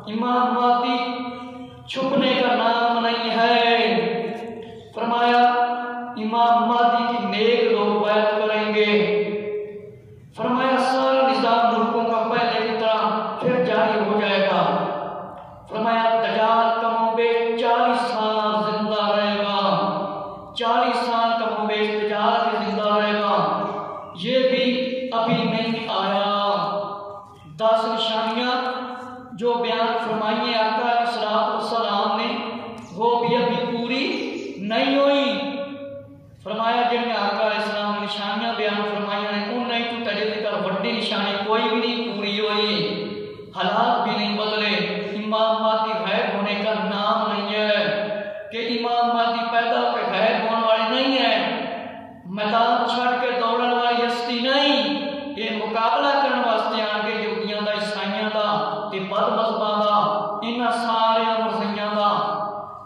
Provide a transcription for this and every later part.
इमाम महदी छुपने का नाम नहीं है। फरमाया इमाम महदी की नेक लोग बैत करेंगे। फरमाया सारा निजाम मुल्कों का पहले की तरह फिर जारी हो जाएगा। फरमाया दज्जाल कमोबेश 40 साल जिंदा रहेगा, 40 साल कमोबेश दज्जाल जिंदा रहेगा। ये भी अभी नहीं आया। 10 निशानियां जो बयान फरमाई आका अलैहिस्सलाम ने वो भी अभी पूरी नहीं हुई। फरमाया जिन्हें आका अलैहिस्सलाम ने निशानियां बयान फरमाई ने उन्हें तो तेरे लेकर वड्डी निशानी कोई भी नहीं पूरी हुई, हालात भी नहीं बदले। इमाम महदी गैब होने का नाम नहीं है कि इमाम महदी पैदा पे गैब होने वाले नहीं है। मैदान छड़ के दौड़ने वाली हस्ती नहीं, ये मुकाबला करने वास्ते आके यहूदियों का ईसाइयों का ते बदमज़हबां का इन्हां सारे मुर्जियां का।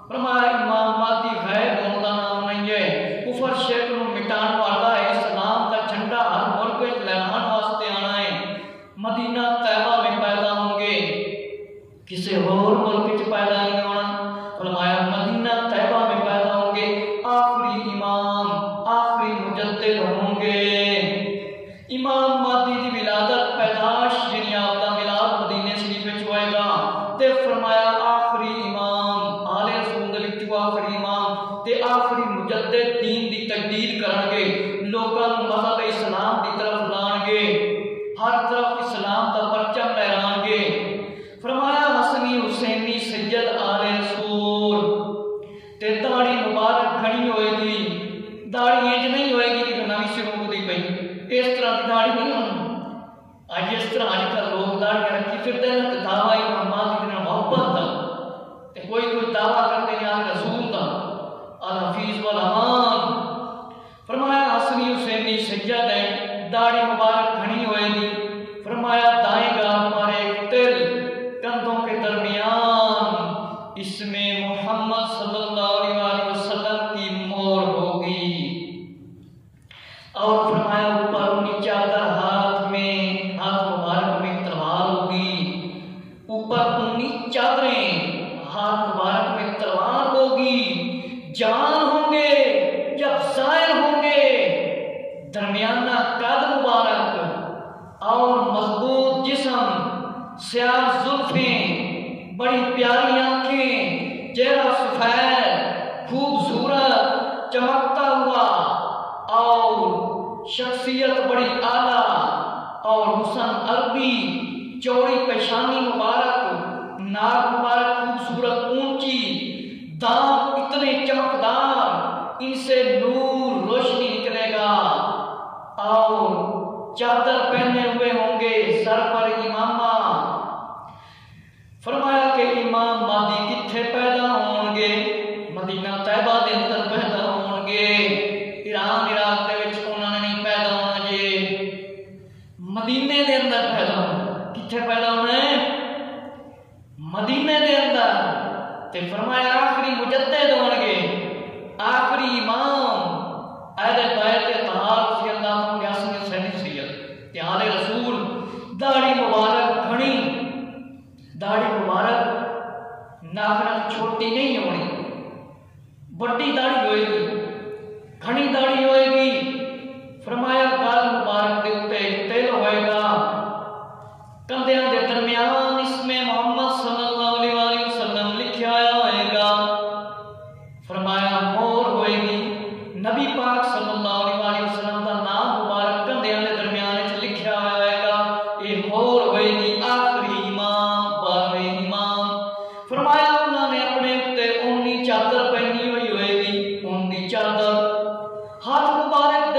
फरमाया इमाम महदी गैब होने का नाम नहीं है। कुफर शिरक को मिटाने वाला है। इस्लाम का झंडा हर मुल्क में लहराने वास्ते आना है। मदीना तैयबा में पैदा होंगे, किसी और मुल्क में पैदा नहीं होना। फरमाया मदीना तैयबा में पैदा होंगे, आखिरी इमाम आखिरी मुजद्दिद होंगे। इमाम महदी की विलादत पैदाश जिन्हें आपका मिलाद मदीने शरीफ में होएगा ते फरमाया आखिरी इमाम आले रसूल लिखो आखिरी इमाम ते आखिरी मुजद्दिद दीन दी तकदीर करनगे। लोकां नूं मज़हब इस्लाम की तरफ लाणगे, हर तरफ इस्लाम का परचम लहराणगे। फरमाया हसनी हुसैनी सैयद आले रसूल ते दाढ़ी मुबारक घनी होएगी। दाढ़ी इंज नहीं होएगी कि नवी शुरू होती पई, इस तरह की दाढ़ी नहीं होनी। अज इस तरह अजकल लोग दाढ़ियां रखी फिरते हैं, दावा इमाम महदी की मोहब्बत का कोई दावा करते हैं आले रसूल का अल हफीज वल अमान। फरमाया हसनी हुसैनी सैयद है, दाढ़ी मुबारक घनी होएगी। फरमाया दाएं गाल पर एक तिल कंधों के दरमियान इसमें मोहम्मद सल्लल्लाहु अलैहि वसल्लम की मोहर होगी। और फरमाया ऊपर उन्हीं चादर हाथ मुबारक में तलवार होगी। ऊपर उन्हीं चादरें हाथ मुबारक में तलवार होगी। जवान होंगे जब जाहिर होंगे, दरमियाना कद मुबारक और मजबूत जिस्म, स्याह जुल्फें, बड़ी प्यारी आंखें, चेहरा सफेद खूबसूरत चमकता हुआ और शख्सियत बड़ी आला और हुस्न अरबी, चौड़ी पेशानी मुबारक, नाक मुबारक खूबसूरत ऊंची, दांत इतने चमकदार इनसे नूर रोशनी निकलेगा। और चादर पहने हुए होंगे, सर पर इमामा। फरमाया कि इमाम महदी किथे पैदा होंगे? मदीना तैयबा के अंदर पैदा होंगे। ईरान इराक के विच उन्होंने नहीं पैदा होना जे, मदीने के अंदर पैदा होना। किथे पैदा होना है? मदीने के अंदर। ते फरमाया आखिरी मुजद्दिद होंगे, आखिरी इमाम अहले बैत तहार रज़ी अल्लाह अन्हु हसन हुसैन सैयद ते आले रसूल। दाढ़ी मुबारक घनी, दाढ़ी मुबारक नाखन छोटी नहीं होनी, बड़ी दाढ़ी होएगी, घनी दाढ़ी होएगी। फरमाया गाल मुबारक के उत्ते तिल होएगा, कंधियां के दरमियान इसमें मोहम्मद सल्लल्लाहु अलैहि वसल्लम लिखा होएगा। फरमाया मोहर होएगी, नबी पाक सल्लल्लाहु अलैहि वसल्लम का नाम मुबारक कंधियां के दरमियान लिखा होएगा। ये मोहर होएगी आखिरी इमाम, 12वें इमाम। फरमाया उन्होंने अपने उत्ते ऊनी चादर पहनी हुई होएगी, ऊनी चादर। हाथ मुबारक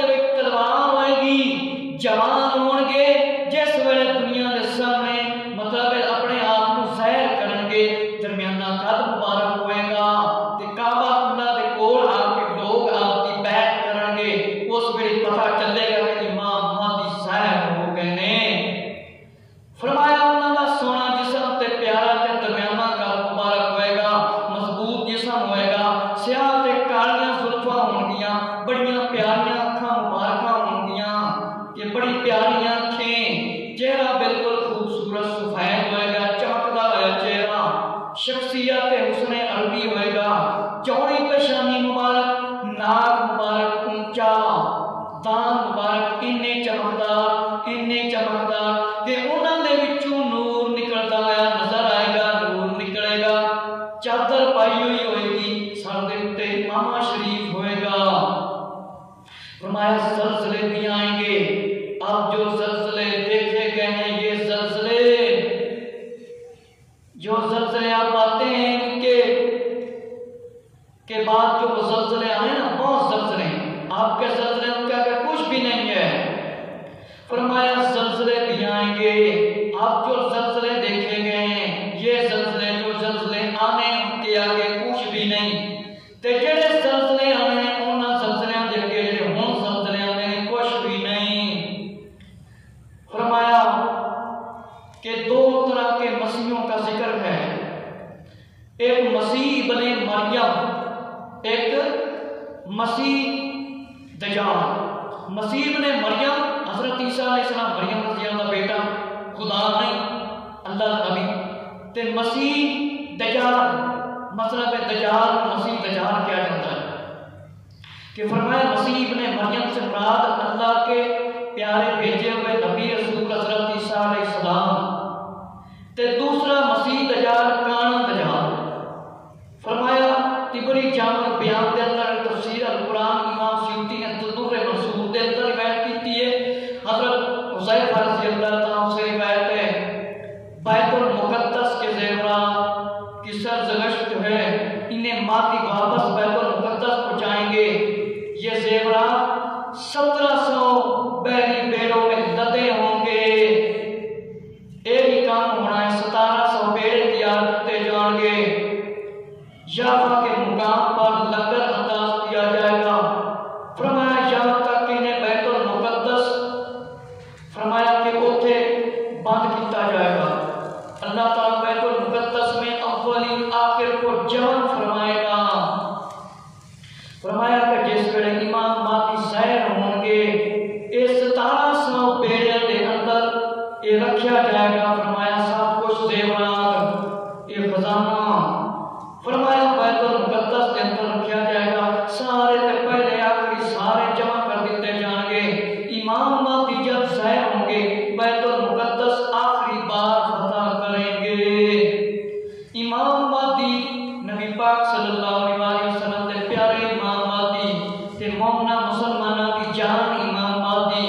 शख्सियत हुस्न अरबी होएगा, चौड़ी पेशानी मुबारक, नाक मुबारक ऊंचा, दांत मुबारक इन्ने चमकदार कि उन्होंने विचों नूर निकलता आया नजर आएगा, नूर निकलेगा। चादर पाई हुई होएगी, सर के उत्ते इमामा शरीफ होएगा। फरमाया ज़लज़ले भी आएंगे। अब जो ज़लज़ले देखे गए हैं, ये ज़लज़ले आप आते हैं, इनके के बाद जो ज़लज़ले आए ना, बहुत ज़लज़ले आपके ज़लज़ले उनका क्या कुछ भी नहीं है। फरमाया ज़लज़ले भी आएंगे। अब जो ज़लज़ले देखे गए हैं, ये ज़लज़ले जो ज़लज़ले आने उनके आगे कुछ भी नहीं। ते जेड़े ज़लज़ले आने उन्हां ज़लज़लियां दे अगे जेड़े हुण ज़लज़ले आने कुछ भी नहीं। फरमाया कि दो तरह के मसीहों का जिक्र है। एक मसीह बने मरियम, एक मसीह दज्जाल। मसीह बने मरियम हज़रत ईसा अलैहिस्सलाम मरियम रज़ियल्लाहु का बेटा, खुदा नहीं, अल्लाह का नबी। ते मसीह दज्जाल, मतलब है दज्जाल, मसीह दज्जाल क्या जाता है कि फरमाया मसीह बने मरियम से मुराद अल्लाह के प्यारे भेजे हुए नबी रसूल हज़रत ईसा अलैहिस्सलाम। ते दूसरा मसीह दज्जाल काना दज्जाल। फरमाया तिबरी जामिल बयान के अंदर तफसीर अल कुरान इमाम स्यूती ने दुर्र मंसूर के अंदर रिवायत की है। हज़रत हुज़ैफा रज़ियल्लाहु ताला से रिवायत है, बैतुल मुक़द्दस के ज़ेवरात की सरज़गश्त जो है, इन्हें माती वापस बैतुल मुक़द्दस पहुँचाएंगे। ये ज़ेवरात 1700 बैरी बेड़ों में लदे होंगे। एक ही काम होना है, 1700 बेड़े तैयार करते जाएंगे। याफा के मुकाम पर लंगर अंदाज किया जाएगा। फरमाया यहाँ तक कि इन्हें बैतुल मुक़द्दस फरमाया कि उसे बंद किया जाएगा। अल्लाह ताला बैतुल मुक़द्दस में अव्वली आखिर को जमा फरमाएगा। फरमाया कि जिस वेले इमाम माती सैर होंगे, इस 1700 बेड़े के अंदर ये रखा जाएगा। फरमाया सब कुछ ज़ेवरात, ये खजाना फरमाया बैतुल मुक़द्दस के अंदर रखा जाएगा। सारे के पहले आखिरी सारे जमा कर दिए जाएंगे। इमाम माती जब सैर होंगे, बैतुल मुक़द्दस आखिरी बार फतह करेंगे। इमाम माती नबी पाक सल्लल्लाहु अलैहि वसल्लम के प्यारे इमाम माती ते मोमना मुसलमाना की जान इमाम माती,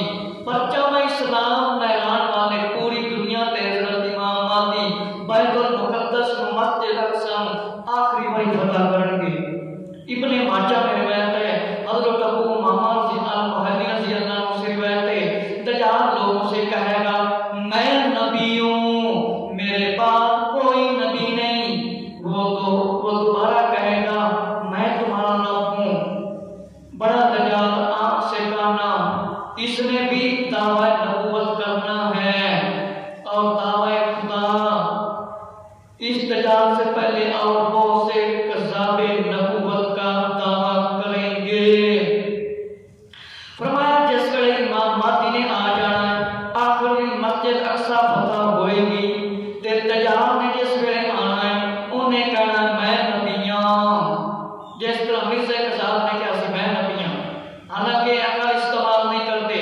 परचम इस्लाम लहराने वाले पूरी दुनिया ते हज़रत इमाम माती बैतुल मुक़द्दस को मस्जिद अक़सा आखिरी बार फतह करेंगे। इब्ने माजा में रिवायत है, हज़रत अबू मुहम्मद अल-महदी रज़ियल्लाहु अन्हु से रिवायत है, दज्जाल लोगों से कहेगा मैं नबी हूँ, मेरे बाद कोई नबी नहीं। वो दोबारा कहेगा मैं तुम्हारा रब हूँ। बड़ा दज्जाल आँख से काना, इसने भी दावा नबूवत करना है और दावा खुदा। इस दज्जाल से पहले और बहुत से कज़्ज़ाबे नबूवत का दावा करेंगे। फरमाया जिस वेले इमाम माती ने आ जाना, आखिरी मस्जिद अक़सा फतह होएगी, ते दज्जाल ने जिस वेले आना है, उन्हें कहना मैं नबी हां। जिस तरह मिर्ज़ा कज़्ज़ाब ने कहा मैं नबी हां, हालांकि अकल इस्तेमाल नहीं करते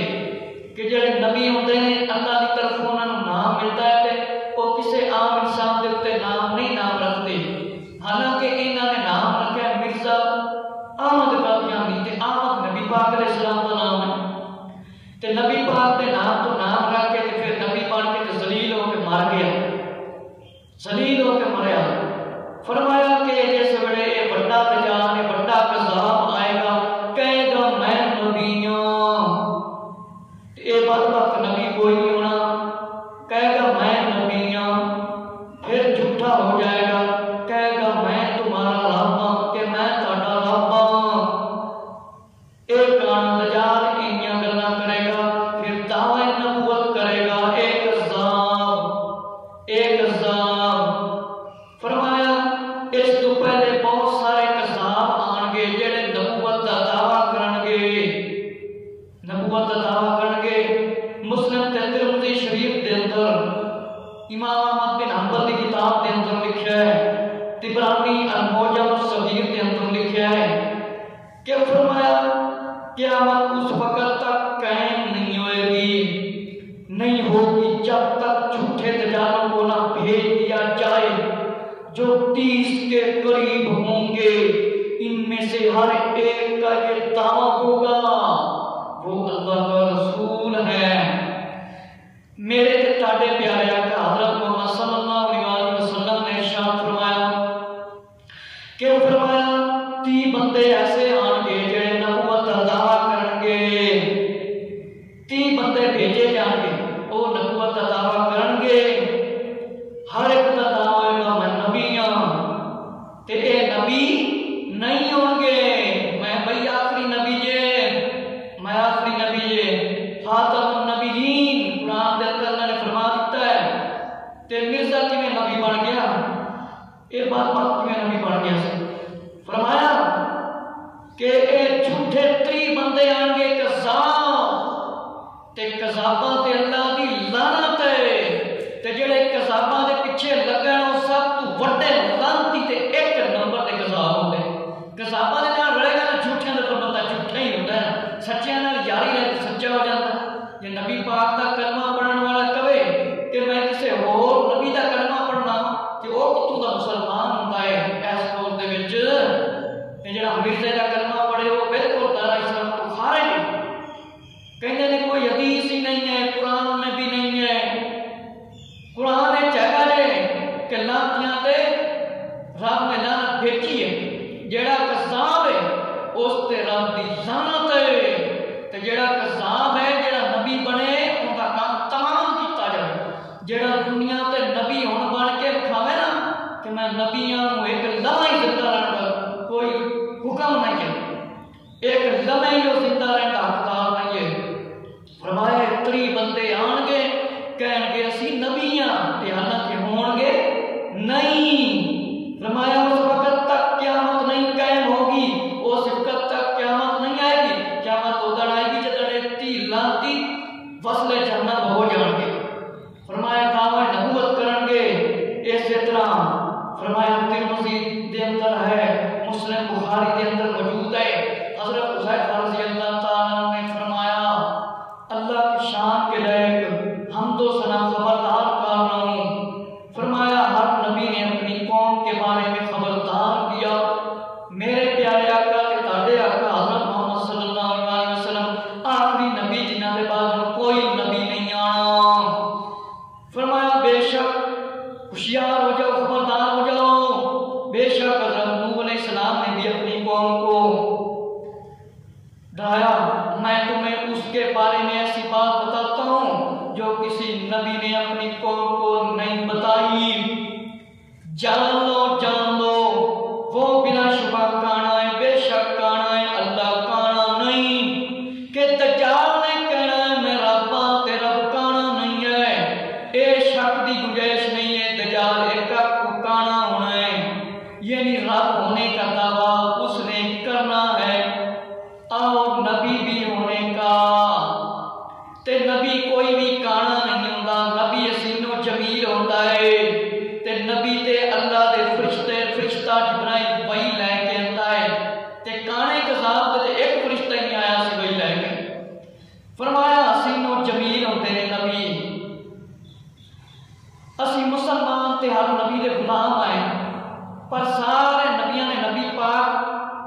कि जेड़े नबी होते हैं अल्लाह की तरफ उन्होंने नाम मिलता है ते वो किसी आम इंसान के उत्ते नाम नहीं नाम रखते। हालांकि इन्होंने नाम रखा है मिर्ज़ा अहमद कादियानी, ते अहमद नबी पाक अलैहिस्सलाम का नाम है। ते नबी पाक के नाम तो नाम रख के फिर नबी बन के जलील होकर मर गया, जलील होकर मरया। फरमाया कि जिस वेले ये बड़ा दज्जाल ने बड़ा कज़्ज़ाब आएगा, कहेगा मैं नबी हां। ये बदबख्त नबी कोई नहीं होना, कहेगा मैं नबी हां। फिर झूठा हो जाएगा, कहेगा मैं तुम्हारा रब हां, कि मैं तुहाडा रब हां। एक काना दज्जाल इन्नियां गल्लां करेगा, फिर दावा नबूवत करेगा। एक कज़्ज़ाब फरमाया इस तो पहले बहुत सारे कज़्ज़ाब जो 30 के करीब होंगे, इनमें से हर एक का ये दावा होगा वो अल्लाह का रसूल है। मेरे ते ताड़े प्यारे आका हज़रत मोहम्मद सल्लल्लाहु अलैहि वसल्लम ने इरशाद फरमाया कि फरमाया 30 बंदे ऐसे आएंगे जेड़े नबूवत दा दावा करनगे। 30 बंदे भेजे जाएंगे, वो नबूवत दा दावा करनगे। हर एक का दावा होगा मैं नबी हां, ते ये नबी नहीं होंगे। मैं भाई आखिरी नबी जे, मैं आखिरी नबी जे, खातमुन नबीयीन कुरान दे अंदर अल्लाह ने फरमा दिता है। ते मिर्जा किवें नबी बन गया, ये बात किवें नबी बन गया से फरमाया कि ये झूठे 30 बंदे आएंगे कज़ाब, ते कज़ाबां ते अल्लाह दी लानत है। ते जेड़े कज़ाबां दे पिछे लगन वो सब तो वड्डे लानती ते एक नंबर दे कज़ाब होंदे। कज़ाबां दे नाल रहेगा ना झूठियां दे बंदा झूठा ही होंदा है, सच्चियां नाल यारी रहे तो सच्चा हो जाता। जे नबी पाक दा कलमा पढ़न वाला कहे कि मैं किसी होर नबी दा कलमा पढ़ना ते वो कितों दा मुसलमान हुंदा है। इस दौर दे विच ते जेड़ा मिर्जे दा कलमा पढ़े वो बिल्कुल दारा इस्लाम तो खारिज है। कहते ने कोई हदीस ही नहीं है, कुरान में भी नहीं है। कुरान ने चाहा जे कि लानतियां ते रब ने लानत भेजी है। जेड़ा कज़ाब है उस ते रब दी लानत है। ते जेड़ा कज़ाब है, जेड़ा नबी बने उनका काम तमाम कीता जाए। जेड़ा दुनिया ते नबी हुण बन के खावे ना कि मैं नबी हां, एक लम्हा ही जिंदा रहना, कोई हुक्म नहीं है, एक लम्हे ही वो जिंदा रहना हकदार नहीं है। फरमाए 30 बंदे आएंगे कहणगे असी नबी हां, ते हालांकि होणगे नहीं। फरमाया उस वक्त तक क़यामत नहीं कायम होगी, उस वक्त तक क़यामत नहीं आएगी। क़यामत उदण आएगी जदे 30 लानती वसले जन्नत हो जाएंगे। फरमाया दावा नबूवत करेंगे। इसी तरह फरमाया तिरमिज़ी दे अंदर है, मुस्लिम बुखारी के अंदर मौजूद है। हज़रत हुज़ैफा रज़ी अल्लाह तआला ने फरमाया अल्लाह की शान के लायक हमदो सना खबरदार कर रहा हूँ। फरमाया हर नबी ने अपनी कौम के बारे में खबरदार किया। मेरे प्यारे आका ते ताड़े आका हज़रत मोहम्मद सल्लल्लाहु अलैहि वसल्लम आखिरी नबी जिन्हां दे बाद कोई नबी नहीं आना। फरमाया बेशक होशियार हो जाओ, खबरदार हो जाओ। बेशक हज़रत नूह अलैहिस्सलाम ने भी अपनी कौम को डराया, मैं तुम्हें उसके बारे में ऐसी बात बताता हूँ जो किसी नबी ने अपनी कौम को नहीं बताई। जान लो वो बिना शुबा काना है, बेशक काना है, अल्लाह काना नहीं। कि दज्जाल ने कहना है मैं रब हां ते रब काना नहीं है, ये शक की गुंजाइश नहीं है। दज्जाल एक काना होना है, यानी रब होने का दावा उसने करना है और नबी भी होने का। ते नबी कोई भी काना नहीं होता, नबी हसीनो जमील होता है। ते नबी ते अल्लाह दे फरिश्ता जिब्राइल वही लैके आता है। ते काने कज़ाब ते एक फरिश्ता ही आया सी वही लैके। फरमाया हसीनो जमील होते ने नबी। असी मुसलमान ते हर नबी दे गुलाम आए, पर सारे नबियां ने नबी पाक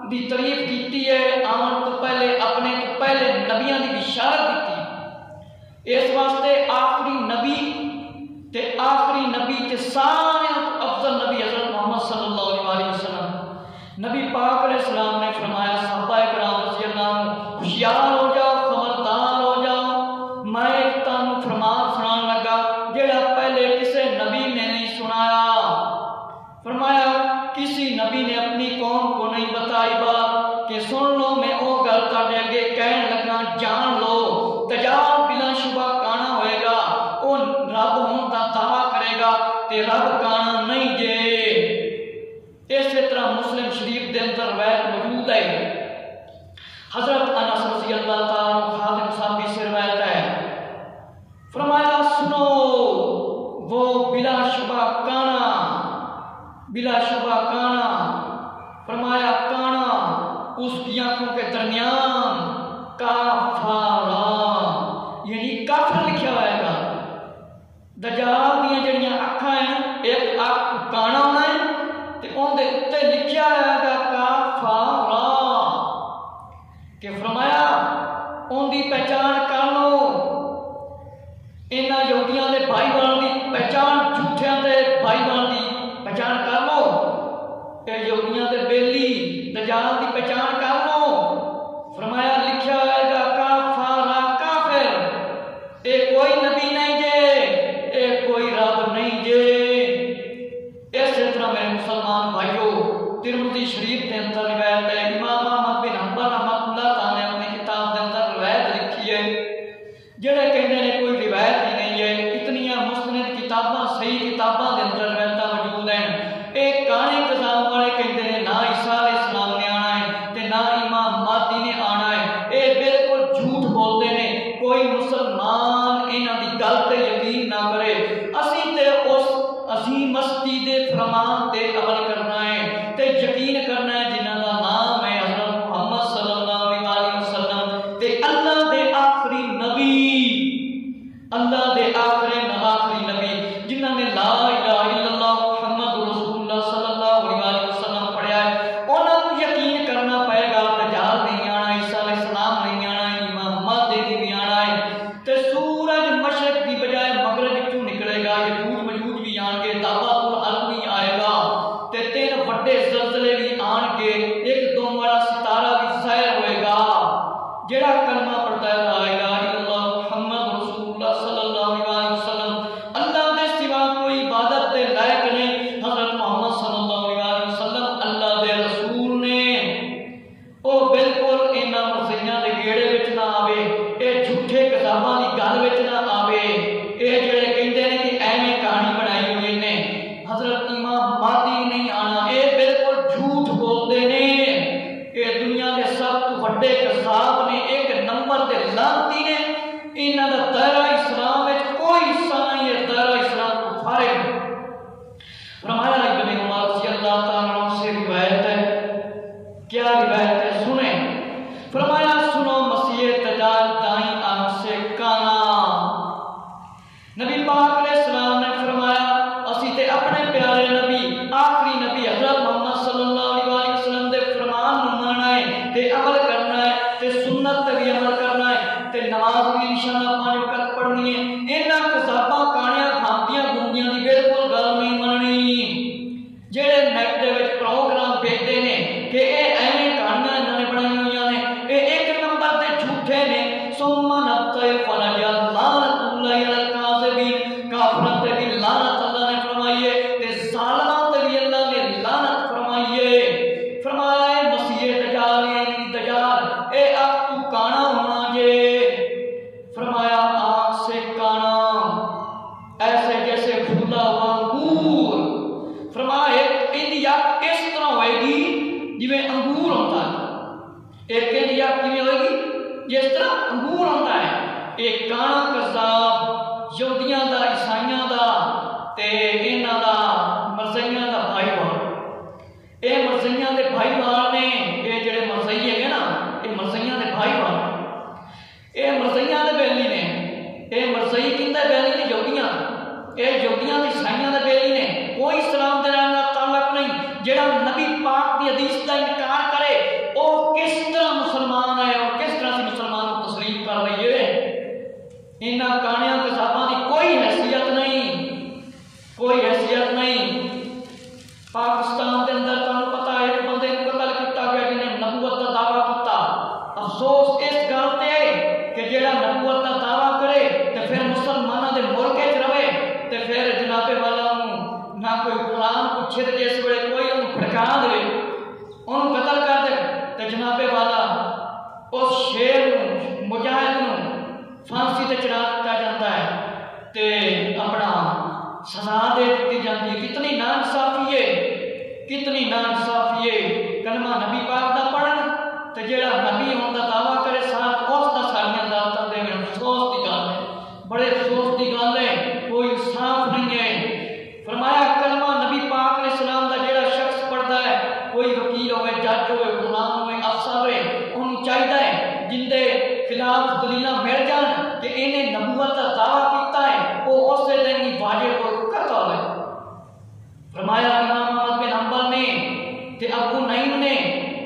दी तारीफ की है। आने तो पहले अपने तो पहले नबियां की बिशारत दी। इस वास्ते आखिरी नबी ते सारे अफजल नबी हज़रत मोहम्मद सल्लल्लाहु अलैहि वसल्लम। नबी पाक अलैहिस्सलाम ने फरमाया सहाबाए किराम रज़ी अल्लाह अन्हुम होशियार हो जाओ, खबरदार हो जाओ। मैं एक तुहानू फरमान सुनान लगा जेड़ा पहले किसी नबी ने नहीं सुनाया। फरमाया किसी नबी ने अपनी कौम को नहीं बताई बात कि सुन लो मैं वो गल तुहाडे अगे कहन लगा, जान लो दज्जाल बिना शुबा काना होएगा, वो रब होने का दावा करेगा ते रब काना नहीं जे। इसी तरह मुस्लिम शरीफ के अंदर रवायत मौजूद है। हज़रत अनस रज़ी अल्लाह तआला खादिम साहबी से रवायत है। फरमाया सुनो वो बिला शुबा काना। फरमाया काना उसकी आंखों के दरमियान काफारा, यानी काफिर लिखा होगा। दज्जाल दी जड़ियां अखां हैं, एक अख काना होना है लिखा है काफारा कि फरमाया उनकी पहचान कर लो, इन्होंने यहूदियों के भाईवाल की पहचान, झूठिया के भाईवाल की पहचान कर लो, यहूदियों के बेली दजाल की पहचान कर लो। फरमाया लिखा होगा काफारा काफिर, ये कोई नबी नहीं जे, ये कोई रब नहीं जे। इस तरह मेरे मुसलमान भाइयों, तिरमिज़ी शरीफ के अंदर रिवायत है, इमाम अहमद बिन हंबल रहमतुल्लाह ने अपनी किताब के अंदर रिवायत लिखी है, जेड़े कहते हैं कोई रिवायत ही नहीं है। इतनियां मुस्तनद किताबां, सही किताबां के अंदर रिवायत मौजूद हैं। एक काने कसाब वाले कहते हैं ना ईसा अलैहिस्सलाम ने आना है ते ना इमाम महदी ने आना है, ये बिल्कुल झूठ बोलते हैं। कोई मुसलमान इन्हां दी गल ते यकीन ना करे। असीं ते उस अजीम हस्ती दे फरमान ते अमल करना है ते यकीन करना है जिन्हां दा नाम है हज़रत मुहम्मद सल्लल्लाहु अलैहि वसल्लम ते अल्लाह दे आखिरी नबी, अल्लाह दे आखिरी नबी जिन्हां ने ला इलाहा इल्लल्लाह मुहम्मद रसूलुल्लाह सल्लल्लाहु अलैहि वसल्लम पढ़िया है, उन्हां नूं यकीन करना पएगा। दजाल नहीं आना, ईसा अलैहिस्सलाम नहीं आना, इमाम महदी नहीं आना है ते सूरज मशरक की बजाय मगरब विचों निकलेगा। यजूज मजूज भी आएंगे, दाबातुल अर्द भी आएगा ते तीन बड़े ज़लज़ले भी आएंगे, एक दम वाला सितारा भी ज़ाहिर होएगा। जेड़ा कलमा पढ़ता है ला इलाहा इल्लल्लाह मुहम्मद रसूलुल्लाह सल्लल्लाहु अलैहि वसल्लम, अल्लाह के सिवा कोई इबादत के लायक नहीं, हज़रत मोहम्मद सल्लल्लाहु अलैहि वसल्लम अल्लाह के रसूल ने, ओ बिल्कुल इन्हां मसीहियां दे गेड़े विच ना आवे, ये झूठे किताबां दी गल विच ना आवे। ये जेड़े कहंदे ने कि एवें कहानी बनाई हुई ने, हज़रत इमाम महदी नहीं आना, ये बिल्कुल झूठ बोलते ने। ये दुनिया के सब तो बड़े कसाब ने, एक नंबर के लानती ने। इन्हां दा दायरा इस्लाम में कोई हिस्सा नहीं है, दायरा इस्लाम को फारिग। फरमाया इब्न उमर रज़ी अल्लाह तआला अन्हु से रिवायत है, क्या रिवायत है सुने। फरमाया सुनो मसीह दज्जाल दाई आंख से काना। नबी पाक अलैहिस्सलाम ने फरमाया असी ते अपने प्यारे नबी, आखिरी नबी हज़रत मोहम्मद सल्लल्लाहु अलैहि वसल्लम दे फरमान नूं मनना है ते अमल करना है ते सुन्नत ते भी अमल करना है ते नमाज भी इंशाअल्लाह 5 वक्त पढ़नी है। इन्हां कसाबां कानियां खांदियां गुंदियां दी बिल्कुल गल नहीं मननी। जेड़े नेट दे विच प्रोग्राम भेजदे ने कि ये एवें कहानियां इन्हां ने बनाई हुई ने, ये एक नंबर ते झूठे ने। सुम्मा नब्तय फनजा लानतुल्लाहि अलल काज़िबीन, काफिरां ते भी लानत अल्लाह ने फरमाई है ते ज़ालिमां ते भी अल्लाह ने लानत फरमाई है। फरमाया मसीह दज्जाल यानी दज्जाल ए अब तू काना होना जे। फरमाया आँख से काना, ऐसे जैसे फूला हुआ अंगूर। फरमाया इनकी अख इस तरह होएगी जिवें अंगूर होता है। एक इनकी अख किवें होएगी जिस तरह अंगूर होता है। एक काना कज़ाब यहूदियां दा, ईसाइयां दा ते इन्हां दा मरज़इयां दा भाईवाल। ये मरज़इयां दे भाईवाल ने, ये जेड़े मरज़ई है ना, ये मरज़इयां दे भाईवाल, ये मरज़इयां दे बेली ने। ये मरज़ई किंदे बेली ने? यहूदियां। ये यहूदियां ते ईसाइयां दे बेली ने। कोई इस्लाम दे नाल ताल्लुक नहीं। जेड़ा नबी पाक दी हदीस दा इनकार करे वो किस तरह मुसलमान है और किस तरह से मुसलमान को तस्लीम कर लईए। इन्हां कानियां कसाबां दी कोई हैसियत नहीं, कोई हैसियत नहीं। पाकिस्तान के अंदर तुहानूं पता है एक बंदे नूं कतल किया गया जिन्हें नबूवत का दावा किया। अफसोस इस गल ते कि जेड़ा नबूवत का दावा करे तो फिर मुसलमानों के मुल्क रहे तो फिर जनाबे वाला ना कोई कुरान पूछे तो जिस वे कोई भड़का दे उन्होंने कतल कर दे तो जनाबे वाला उस शेर मुजाहिद फांसी से चढ़ा दिता जाता है तो अपना सजा दे दी जाती है। कितनी नाइंसाफी है, कितनी नाइंसाफी है। कलमा नबी पाक का पढ़न तो जेड़ा नबी होने का दावा करे साथ उसका सारियां दावतां देवे। अफसोस की गल है, बड़े अफसोस की गल है, कोई इंसाफ नहीं है। फरमाया कलमा नबी पाक अलैहिस्सलाम का जेड़ा शख्स पढ़ता है, कोई वकील हो, जज हो, गुलाम हो, अफसर हो, उन्होंने चाहिए जिंदे खिलाफ दलील मिल जान कि इन्हें नबूवत का दावा किया है वो उस दिन ही वाजिब और कतल है। फरमाया इमाम अहमद बिन हंबल ने ते अबू नईम ने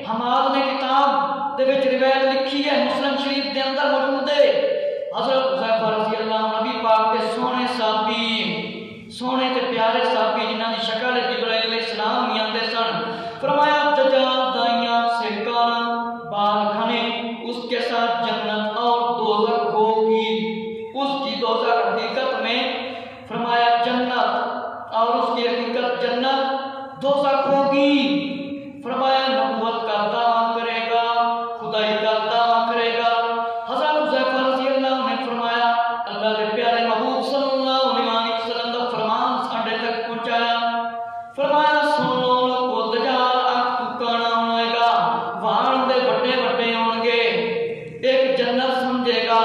हमाद ने किताब दे विच रिवायत लिखी है, मुस्लिम शरीफ दे अंदर मौजूद है। हजरत हुज़ैफा रज़ी अल्लाह नबी पाक के सोने साहबी, सोने ते प्यारे साहबी जिन्हां दी शक्ल जिब्राइल अलैहिस्सलाम ही आंदे सन। फरमाया दज्जाल दाइयां से कान बाल घने, उसके साथ जन्नत और दोज़ख होगी। उसकी दोज़ख हकीकत में फरमाया जन्नत और उसकी हकीकत जन्नत दोज़ख होगी। फरमाया नबूवत का दावा करेगा, खुदाई का दावा करेगा। हज़रत हुज़ैफा रज़ी अल्लाह ने फरमाया अल्लाह के प्यारे महबूब सल्लल्लाहु अलैहि वसल्लम का फरमान साढ़े तक पहुंचाया। फरमाया सुन लो लोगो, दज्जाल अख तुकाना होएगा, वाण दे बड़े बड़े होंगे, एक जन्नत समझेगा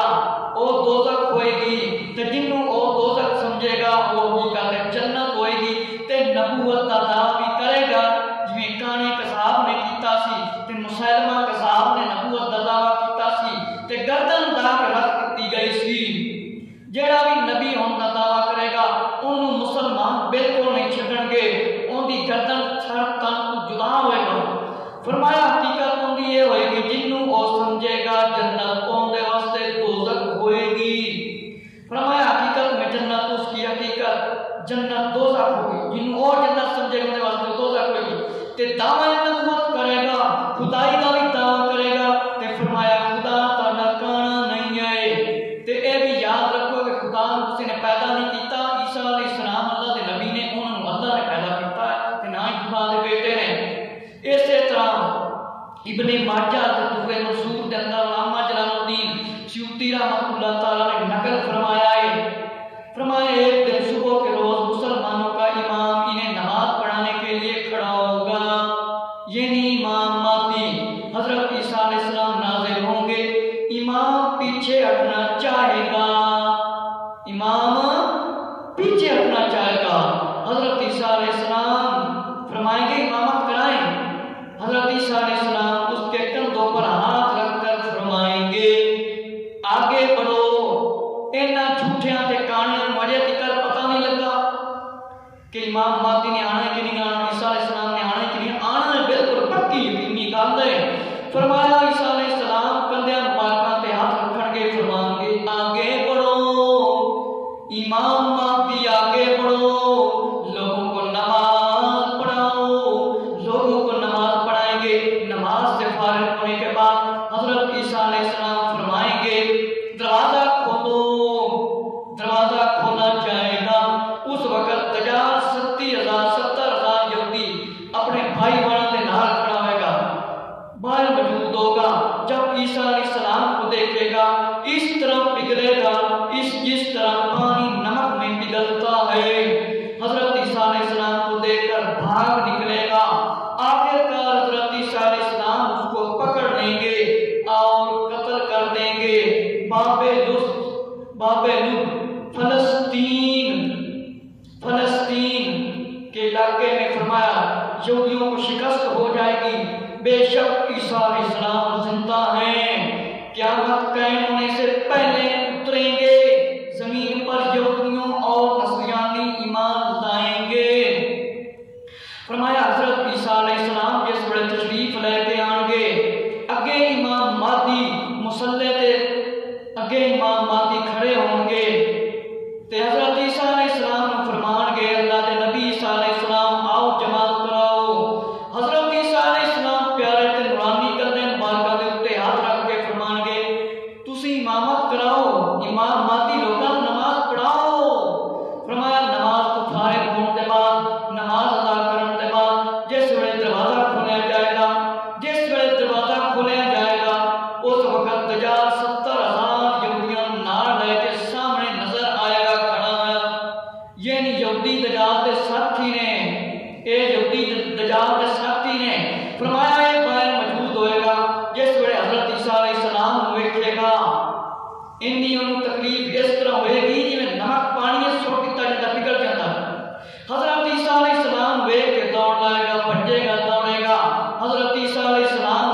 वो दोज़ख होएगी, ते जिन्नू वो दोज़ख समझेगा वो हकीकत जन्नत होएगी, ते नबूवत का दावा भी करेगा जिवें काने कसाब ने कीता सी, ते मुसैलमा कसाब ने नबूवत का दावा कीता सी, ते गर्दन दा के रख दी गई सी। जेड़ा भी नबी होने का दावा करेगा उन्होंने मुसलमान बिल्कुल नहीं छड़नगे, उनकी गर्दन सर तन तो जुदा होएगा। फरमाया हकीकत उनकी ये होएगी जिन्नू वो समझेगा जन्नत उनके वास्ते दोज़ख होएगी। फरमाया हकीकत में जन्नत उसकी हकीकत जन्नत दोज़ख होगी, जिन्नू वो जन्नत समझेगा उनके वास्ते दोज़ख होएगी। ते दावा नबूवत करेगा, खुदाई का भी दावा करेगा, ते फरमाया खुदा ताड़ा काना नहीं है। ते ए भी याद रखो कि खुदा किसी ने पैदा नहीं किया, ईसा अलैहिस्सलाम अल्लाह के नबी ने उन्होंने अल्लाह ने पैदा किया है, ते ना ही खुदा के बेटे ने। इसी तरह इब्ने माजा ते दुर्रे मंसूर के अंदर अल्लामा जलालुद्दीन सयूती रहमतुल्लाह तआला ने नकल फरमाया है। फरमाया एक दिन सुबह के रोज मुसलमानों का इमाम इन्हें नमाज पढ़ाने के लिए खड़ा होगा, यानी इमाम माती हजरत ईसा अलैहिस्सलाम नाज़िल होंगे, इमाम पीछे हटना चाहेगा, इमाम पीछे हटना चाहेगा। हजरत ईसा अलैहिस्सलाम फरमाएंगे इमामत कराएं। हजरत ईसा अलैहिस्सलाम उसके कंधों पर हाथ रखकर फरमाएंगे आगे बढ़ो। इन्हां झूठियां ते कानियां मजे तिकर पता नहीं लगा कि इमाम माती ने आना कि नहीं आना, ईसा अलैहिस्सलाम ने आना कि नहीं आना, बिल्कुल पक्की यकीनी गल है। फरमाया ईसा अलैहिस्सलाम कंधे मुबारकां ते हाथ रखणगे, फरमाएंगे आगे बढ़ो, इमाम माती आगे बढ़ो, लोगों को नमाज पढ़ाओ। लोगों को नमाज पढ़ाएंगे। नमाज से फारिग होने के बाद हजरत ईसा अलैहिस्सलाम फरमाएंगे दरवाजा खोलो, दरवाजा खोला जाएगा। उस वक्त दज्जाल 70,000 यहूदी अपने भाई बहनों के नाल खड़ा होगा, बाहर मौजूद होगा। जब ईसा अलैहिस्सलाम को देखेगा इस तरह पिघलेगा, जिस तरह पानी नमक में पिघलता है। हजरत ईसा अलैहिस्सलाम को देखकर भाग निकलेगा। आखिरकार हजरत ईसा अलैहिस्सलाम उसको पकड़ लेंगे और कत्ल कर देंगे। फलस्तीन के इलाके में फरमाया यहूदियों को शिकस्त हो जाएगी। बेशक ईसा अलैहिस्सलाम जिंदा हैं, क़यामत कायम होने से पहले उतरेंगे जमीन पर, यहूदियों और नसरानी ईमान लाएंगे। फरमाया हजरत ईसा अलैहिस्सलाम जिस बड़े तशरीफ लेके आएंगे, अगे इमाम मादी मुसल्ले ते अगे इमाम मादी खड़े होंगे, ते हजरत ईसा अलैहिस्सलाम को फरमानगे अल्लाह के नबी ईसा अलैहिस्सलाम आओ जमात कराओ। हजरत ईसा अलैहिस्सलाम प्यारे ते नूरानी कंधे मुबारकां दे उत्ते हाथ रख के फरमानगे तुसी इमामत कराओ, इमाम मादी लोकां नूं नमाज पढ़ाओ। फरमाया नमाज तो फारिग होने के बाद, नमाज अदा करने के बाद जिस वेले दरवाजा खोलिया जाएगा, जिस वेले दरवाजा खोलिया जाएगा उस वक्त दज्जाल 70,000 यहूदियों नाल लेके सामने नजर आएगा खड़ा है। ये नहीं यहूदी दज्जाल के साथी ने, ये यहूदी दज्जाल के साथी ने। फरमाया ये बाहर मौजूद होएगा जिस वेले हजरत ईसा अलैहिस्सलाम को वेखेगा, इन्नी उन्हें तकलीफ इस तरह होएगी जिवें नमक पानी सुट दिता जाता पिघल जाता। हजरत ईसा अलैहिस्सलाम वेख के दौड़ लाएगा, भजेगा, दौड़ेगा। हजरत ईसा अलैहिस्सलाम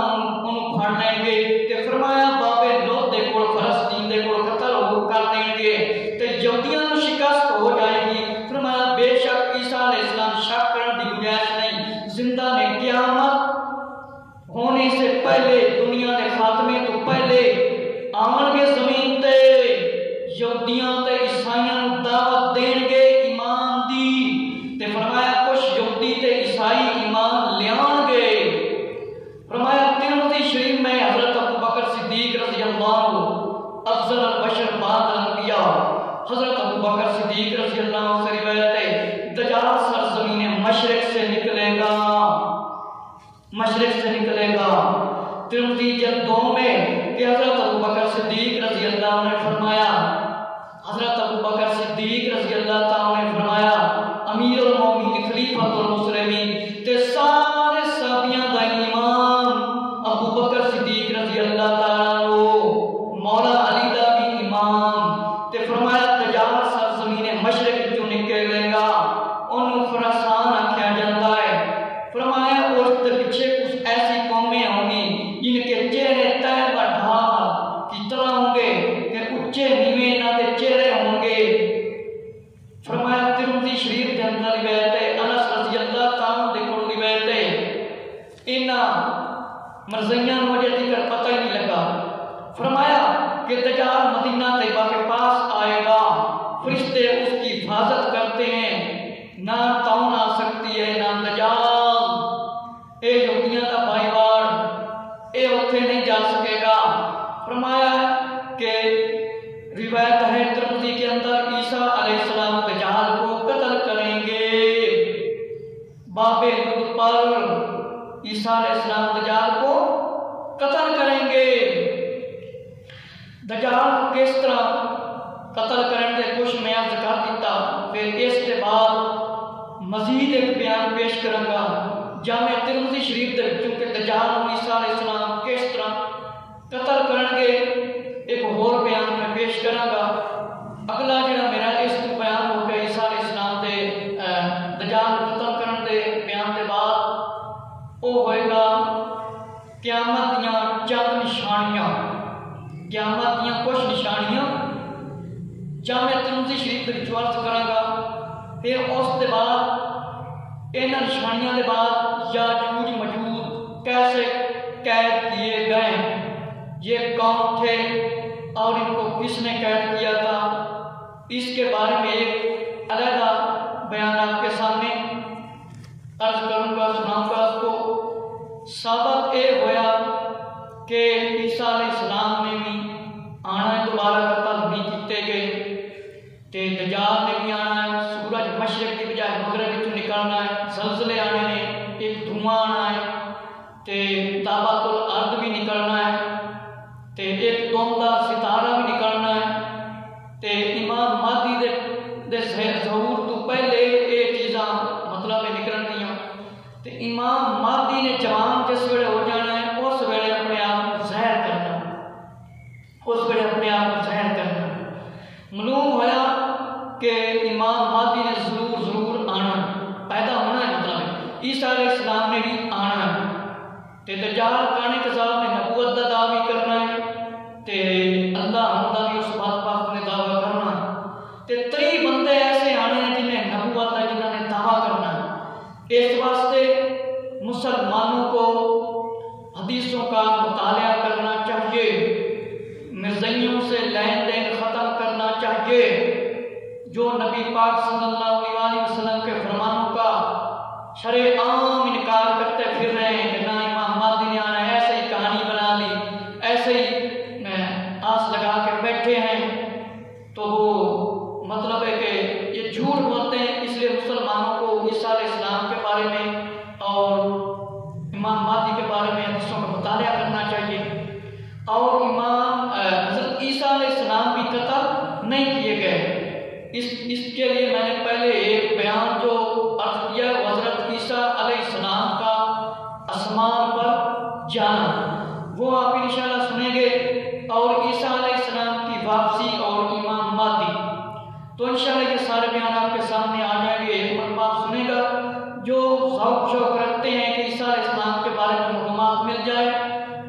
उन्हें फड़ लेंगे ते फरमाया बाबे लोद दे कोल फलस्तीन दे कोल कत्ल हो कर देंगे ते यहूदियों को शिकस्त हो जाएगी। फरमाया बेशक ईसा अलैहिस्सलाम शक करने की गुंजाइश नहीं, जिंदा ने क़यामत होने से पहले, दुनिया के खात्मे तो पहले आवणगे जमीन ते यहूदियां ते ईसाइयां दावत देणगे ईमान दी। ते फरमाया कुछ यहूदी ते ईसाई ईमान लियाणगे। फरमाया तिरमिज़ी शरीफ में हजरत अबू बकर सिद्दीक रज़ी अल्लाह अफज़ल अल बशर बाद अल अंबिया हजरत अबू बकर सिद्दीक रज़ी अल्लाह से रिवायत है, दज्जाल सरज़मीन मशरिक से निकलेगा, मशरिक से निकलेगा। तिरमिज़ी जल्द 2 में कि हजरत अबू बकर सिद्दीक रज़ी अल्लाह ने फरमाया, हजरत अबू बकर सिद्दीक रज़ी अल्लाह ताला ने फरमाया अमीरुल मोमिनीन खलीफतुल मुस्लिमीन ते सारे साहबियां दा इमाम अबू बकर सिद्दीक रज़ी अल्लाह ताला मौला अली दा भी इमाम। ते फरमाया दज्जाल सरज़मीन मशरिक चों निकलेगा, ओनू खुरासान आख्या जाता है। फरमाया उस पीछे कुछ ऐसी कौमें होंगी जिनके चेहरे तय बढ़ा की तरह होंगे, कि उच्चे नीवे ना के चेहरे होंगे। फरमाया तिरमिज़ी शरीफ के अंदर रिवायत है, अनस रज़ी अल्लाह ताला दे कोल रिवायत है, इन्हां मरज़ियां मुझे दिक्कत पता ही नहीं लगा। फरमाया कि दज्जाल मदीना तैयबा के पास आएगा, फरिश्ते उसकी हिफाजत करते हैं, ना ताउन आ सकती है ना दज्जाल, ए यहूदियां का भाईवाड़ ए उत्थे नहीं जा सकेगा। फरमाया कि रिवायत है तिरमिज़ी के अंदर ईसा अलैहिस्सलाम दज्जाल को कत्ल करेंगे, बाबे लुद पर ईसा अलैहिस्सलाम दज्जाल को कत्ल करेंगे। दज्जाल को किस तरह कत्ल करेंगे कुछ मैं अर्ज कर दिता, फिर इसके बाद मजीद एक बयान पेश करूंगा जामे तिरमिज़ी शरीफ दे विचों कि दज्जाल ईसा अलैहिस्सलाम किस तरह कत्ल करेंगे, एक होर बयान में पेश करांगा। अगला जिहड़ा मेरा इस तो बयान हो गया ईसा अलैहिस्सलाम दे दज्जाल कत्ल करन दे बयान के बाद वो होएगा क़यामत दियां चंद निशानियां, क़यामत दियां कुछ निशानियां जामे तिरमिज़ी शरीफ दे विच अर्ज करांगा। फिर उसके बाद इन्हां निशानियां के बाद याजूज मजूज कैसे कैद किए गए, ये कौन थे और इनको किसने कैद किया था, इसके बारे में एक अलग बयान आपके सामने अर्ज करूंगा, सुनाऊंगा आपको। सबक ये होया कि ईसा अलैहिस्सलाम ने भी आना है, दोबारा कत्ल नहीं किए गए, ते दज्जाल ने भी आना है, सूरज मशरिक की बजाय मगरब विचों निकलना है, ज़लज़ले आने ने, एक धुआं आना है, ते दाबातुल अर्द भी निकलना है, ते एक तोंदा सितारा भी निकलना है, ते इमाम महदी दे ज़हूर तो पहले ये चीज़ां मतलब निकलन दियां, ते इमाम महदी ने जवान जिस वेले हो जाना है उस वेले अपने आप को ज़ाहिर करना, उस वेले अपने आप को ज़ाहिर करना। मालूम होया कि इमाम महदी ने जरूर आना, पैदा होना है, मतलब ईसा अलैहिस्सलाम ने भी आना है, ते दज्जाल काने कज़ाब ने नबूवत दा दावा भी करना है, ते अल्लाह दा भी उस बात पाक ने दावा करना है, ते 3 बंदे ऐसे आने हैं जिन्हें नबूवत दा जिन्होंने दावा करना है। इस वास्ते मुसलमानों को हदीसों का मुतालिया करना चाहिए, मिर्ज़ाइयों से लेन देन ख़त्म करना चाहिए, जो नबी पाक सल्लल्लाहु अलैहि वसल्लम के फरमानों का शरेआम इनकार करते फिर रहे हैं कि ना इमाम महदी ने आना है, ऐसे ही कहानी बना ली, ऐसे ही आस लगा के बैठे हैं, तो वो मतलब है कि ये झूठ बोलते हैं। इसलिए मुसलमानों को ईसा अलैहिस्सलाम के बारे में और इमाम महदी के बारे में हदीसों का मुतालिया करना चाहिए। और इमाम हज़रत ईसा अलैहिस्सलाम भी कत्ल नहीं किए गए, इसके लिए मैंने पहले एक बयान जो अर्ज किया हज़रत ईसा अलैहिस्सलाम का आसमान पर जाना, वो आप इंशाअल्लाह सुनेंगे, और ईसा अलैहिस्सलाम की वापसी और इमाम महदी, तो इंशाअल्लाह ये सारे बयान आपके सामने आ जाएंगे। एक मरतबा आप सुनेगा, जो शौक रखते हैं कि ईसा अलैहिस्सलाम के बारे में मालूमात मिल जाए,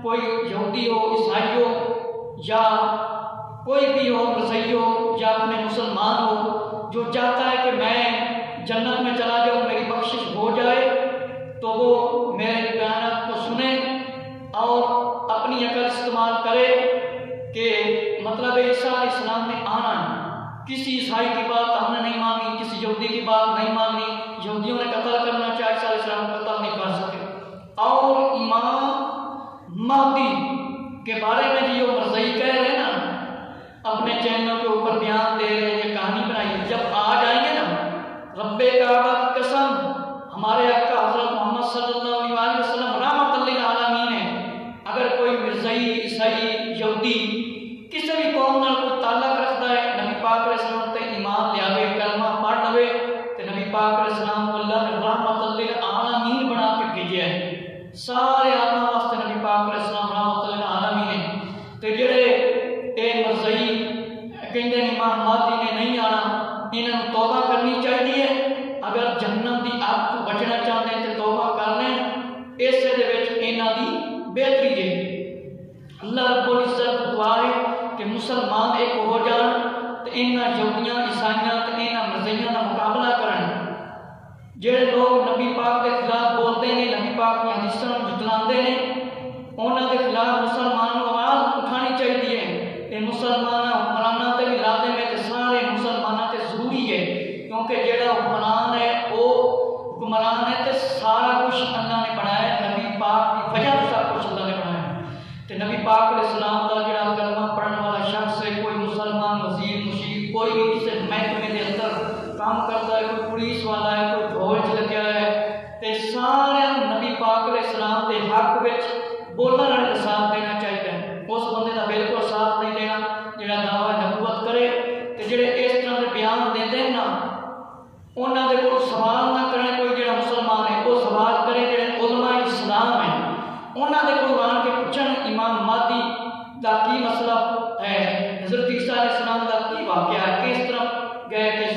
कोई यहूदी हो, ईसाई हो, या कोई भी हो, मसीही हो, या अपने मुसलमान हो, जो चाहता है कि मैं जन्नत में चला जाऊँ, मेरी बख्शिश हो जाए, तो वो मेरे बयान को सुने और अपनी अकल इस्तेमाल करे कि मतलब ईसा अलैहिस्सलाम ने आना है। किसी ईसाई की बात हमने नहीं मानी, किसी यहूदी की बात नहीं मानी। यहूदियों ने कत्ल करना चाहे, ईसा अलैहिस्सलाम को कत्ल नहीं कर सके। और इमाम महदी के बारे में जो मरज़ई कह रहे हैं ना, अपने चैनल के ऊपर बयान दे रहे हैं, कहानी बनाई, जब आ जाएंगे ना, रब्बे काबा की कसम, हमारे आका हज़रत मोहम्मद सल्लल्लाहु अलैहि वसल्लम रहमतुल लिल आलमीन है। अगर कोई मिर्ज़ई, ईसाई, यहूदी किसी भी कौम नाल कोई ताल्लुक रखता है, नबी पाक अलैहिस्सलाम ते ईमान लियावे, कलमा पढ़ लवे, ते नबी पाक अलैहिस्सलाम को अल्लाह ने रहमतुल लिल आलमीन बना के भेजा है। सारे आलम वास्ते नबी पाक अलैहिस्सलाम रहमतुल लिल आलमीन है। ते जेड़े ए मरज़ई कहंदे इमाम महदी ने नहीं आना, इन्हां नूं तौबा करनी चाहिए। अगर जहन्नम दी आग तो बचना चाहते हैं तो तौबा कर लें, इसे दे विच इन्हां दी बेहतरी है। अल्लाह रब्बुल इज्जत दुआ है कि मुसलमान एक हो जान ते इन्हां यहूदियां, ईसाइयां ते इन्हां मरज़इयां दा मुकाबला करन। जेड़े लोग नबी पाक के खिलाफ बोलते हैं, नबी पाक की हदीसां नूं झुटलांदे ने, उन्हां दे खिलाफ मुसलमानां नूं आवाज़ उठानी चाहिए है। ये मुसलमान हुक्मरानां ते भी लाज़िम है, सारे मुसलमानां ते जरूरी है, क्योंकि जेड़ा हुक्मरान है वो हुक्मरान है तो सारा कुछ अल्लाह ने बनाया, नबी पाक की वजह से सब कुछ अल्लाह ने बनाया। तो नबी पाक अलैहिस्सलाम का जेड़ा कलमा पढ़ने वाला शख्स है, कोई मुसलमान, वजीर, मुशीर, कोई भी किसी महकमे के अंदर काम करता है, कोई पुलिस वाला है, कोई फौज लग्या है, तो सारे नबी पाक अलैहिस्सलाम के हक में बोलने वाले का साथ देना चाहिए। उस बंदे का बिल्कुल साथ नहीं देना जेड़ा दावा नबूवत करे। तो जेड़े इस तरह के बयान देते हैं ना, उन्होंने को सवाल ना करें, कोई जेड़ा मुसलमान है वो सवाल करे, जेड़े उलमा इस्लाम है उन्होंने को आन के पूछन इमाम महदी का की मसला है, हज़रत ईसा अलैहिस्सलाम का की वाक़या है, किस तरह गए कि